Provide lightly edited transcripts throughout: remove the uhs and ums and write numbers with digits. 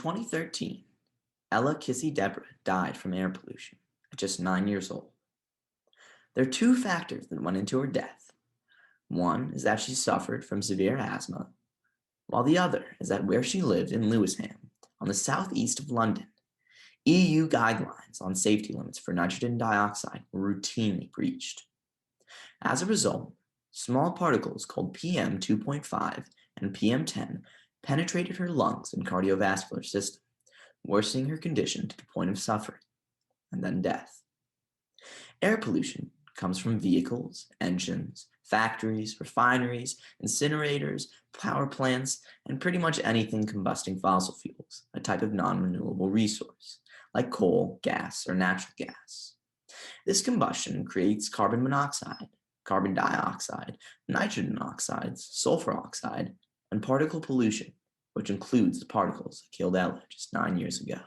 2013, Ella Kissy Deborah died from air pollution at just 9 years old. There are two factors that went into her death. One is that she suffered from severe asthma, while the other is that where she lived in Lewisham, on the southeast of London, EU guidelines on safety limits for nitrogen dioxide were routinely breached. As a result, small particles called PM 2.5 and PM 10 penetrated her lungs and cardiovascular system, worsening her condition to the point of suffering and then death. Air pollution comes from vehicles, engines, factories, refineries, incinerators, power plants, and pretty much anything combusting fossil fuels, a type of non-renewable resource, like coal, gas, or natural gas. This combustion creates carbon monoxide, carbon dioxide, nitrogen oxides, sulfur oxide, and particle pollution, which includes the particles that killed Ella just 9 years ago.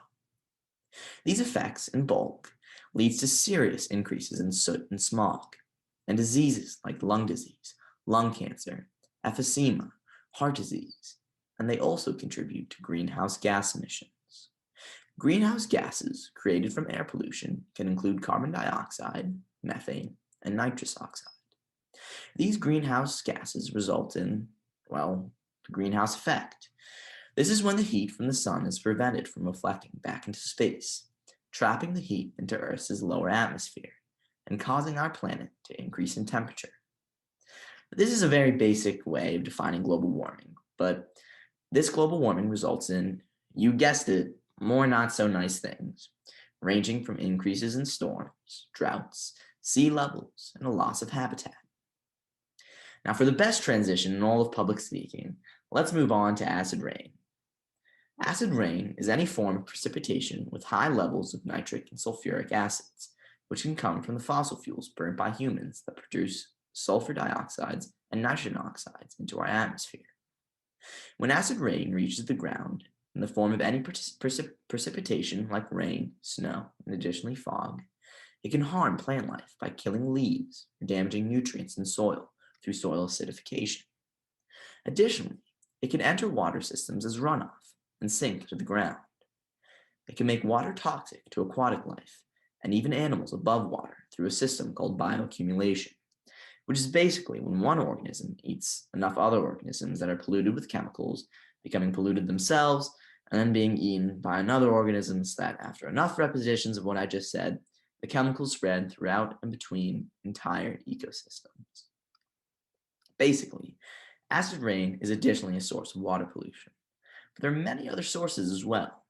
These effects, in bulk, leads to serious increases in soot and smog, and diseases like lung disease, lung cancer, emphysema, heart disease, and they also contribute to greenhouse gas emissions. Greenhouse gases created from air pollution can include carbon dioxide, methane, and nitrous oxide. These greenhouse gases result in, well, the greenhouse effect. This is when the heat from the sun is prevented from reflecting back into space, trapping the heat into Earth's lower atmosphere and causing our planet to increase in temperature. This is a very basic way of defining global warming, but this global warming results in, you guessed it, more not so nice things, ranging from increases in storms, droughts, sea levels, and a loss of habitat. Now, for the best transition in all of public speaking, let's move on to acid rain. Acid rain is any form of precipitation with high levels of nitric and sulfuric acids, which can come from the fossil fuels burnt by humans that produce sulfur dioxides and nitrogen oxides into our atmosphere. When acid rain reaches the ground in the form of any precipitation like rain, snow, and additionally fog, it can harm plant life by killing leaves or damaging nutrients in soil through soil acidification. Additionally, it can enter water systems as runoff and sink to the ground. It can make water toxic to aquatic life and even animals above water through a system called bioaccumulation, which is basically when one organism eats enough other organisms that are polluted with chemicals, becoming polluted themselves, and then being eaten by another organisms that, after enough repetitions of what I just said, the chemicals spread throughout and between entire ecosystems. Basically, acid rain is additionally a source of water pollution, but there are many other sources as well.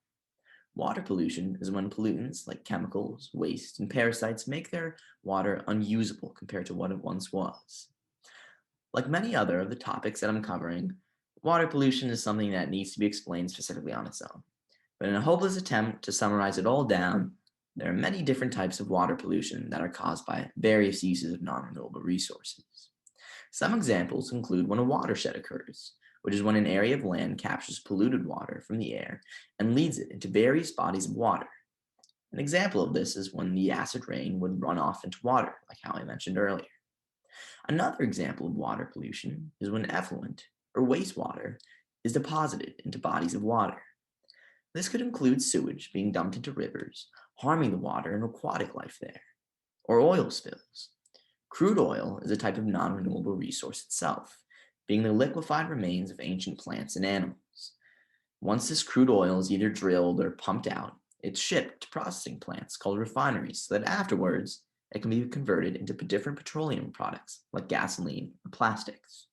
Water pollution is when pollutants like chemicals, waste, and parasites make their water unusable compared to what it once was. Like many other of the topics that I'm covering, water pollution is something that needs to be explained specifically on its own. But in a hopeless attempt to summarize it all down, there are many different types of water pollution that are caused by various uses of non-renewable resources. Some examples include when a watershed occurs, which is when an area of land captures polluted water from the air and leads it into various bodies of water. An example of this is when the acid rain would run off into water, like how I mentioned earlier. Another example of water pollution is when effluent, or wastewater, is deposited into bodies of water. This could include sewage being dumped into rivers, harming the water and aquatic life there, or oil spills. Crude oil is a type of non-renewable resource itself, being the liquefied remains of ancient plants and animals. Once this crude oil is either drilled or pumped out, it's shipped to processing plants called refineries so that afterwards it can be converted into different petroleum products like gasoline or plastics.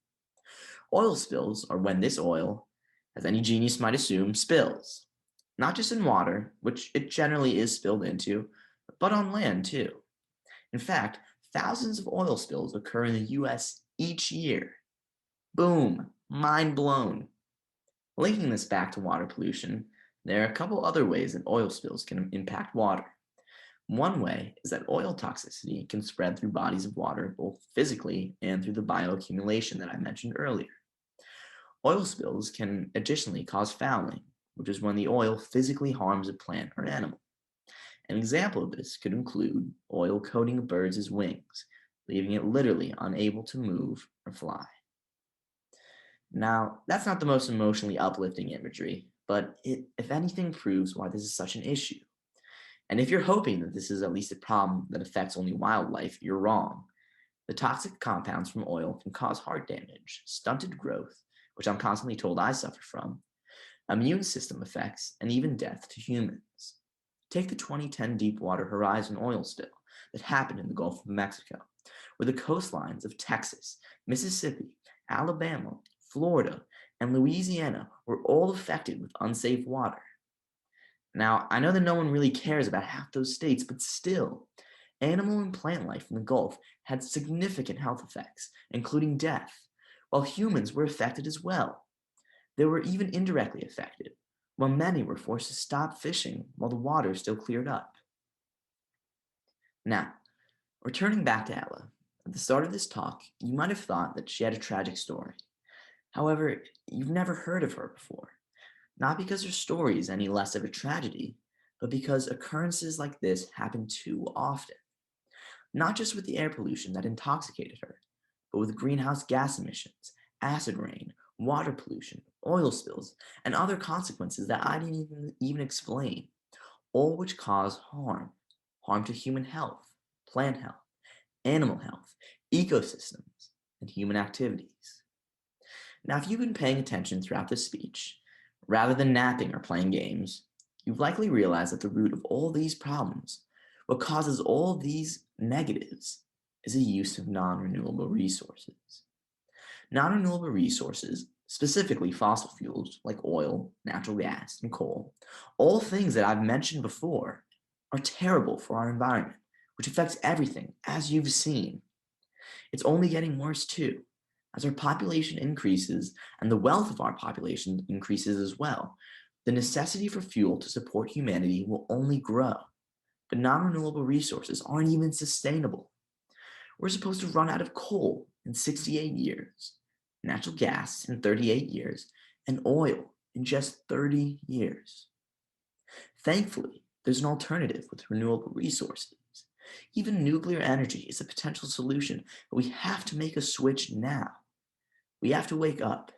Oil spills are when this oil, as any genius might assume, spills, not just in water, which it generally is spilled into, but on land too. In fact, thousands of oil spills occur in the US each year. Boom, mind blown. Linking this back to water pollution, there are a couple other ways that oil spills can impact water. One way is that oil toxicity can spread through bodies of water both physically and through the bioaccumulation that I mentioned earlier. Oil spills can additionally cause fouling, which is when the oil physically harms a plant or animal. An example of this could include oil coating a bird's wings, leaving it literally unable to move or fly. Now, that's not the most emotionally uplifting imagery, but it, if anything, proves why this is such an issue. And if you're hoping that this is at least a problem that affects only wildlife, you're wrong. The toxic compounds from oil can cause heart damage, stunted growth, which I'm constantly told I suffer from, immune system effects, and even death to humans. Take the 2010 Deepwater Horizon oil spill that happened in the Gulf of Mexico, where the coastlines of Texas, Mississippi, Alabama, Florida, and Louisiana were all affected with unsafe water. Now, I know that no one really cares about half those states, but still, animal and plant life in the Gulf had significant health effects, including death, while humans were affected as well. They were even indirectly affected, while many were forced to stop fishing while the water still cleared up. Now, returning back to Ella, at the start of this talk, you might have thought that she had a tragic story. However, you've never heard of her before, not because her story is any less of a tragedy, but because occurrences like this happen too often. Not just with the air pollution that intoxicated her, but with greenhouse gas emissions, acid rain, water pollution, oil spills, and other consequences that I didn't even explain, all which cause harm to human health, plant health, animal health, ecosystems, and human activities. Now, if you've been paying attention throughout this speech, rather than napping or playing games, you've likely realized that the root of all these problems, what causes all these negatives, is the use of non-renewable resources. Non-renewable resources, specifically fossil fuels like oil, natural gas, and coal, all things that I've mentioned before, are terrible for our environment, which affects everything, as you've seen. It's only getting worse too. As our population increases and the wealth of our population increases as well, the necessity for fuel to support humanity will only grow. But non-renewable resources aren't even sustainable. We're supposed to run out of coal in 68 years, natural gas in 38 years, and oil in just 30 years. Thankfully, there's an alternative with renewable resources. Even nuclear energy is a potential solution, but we have to make a switch now. We have to wake up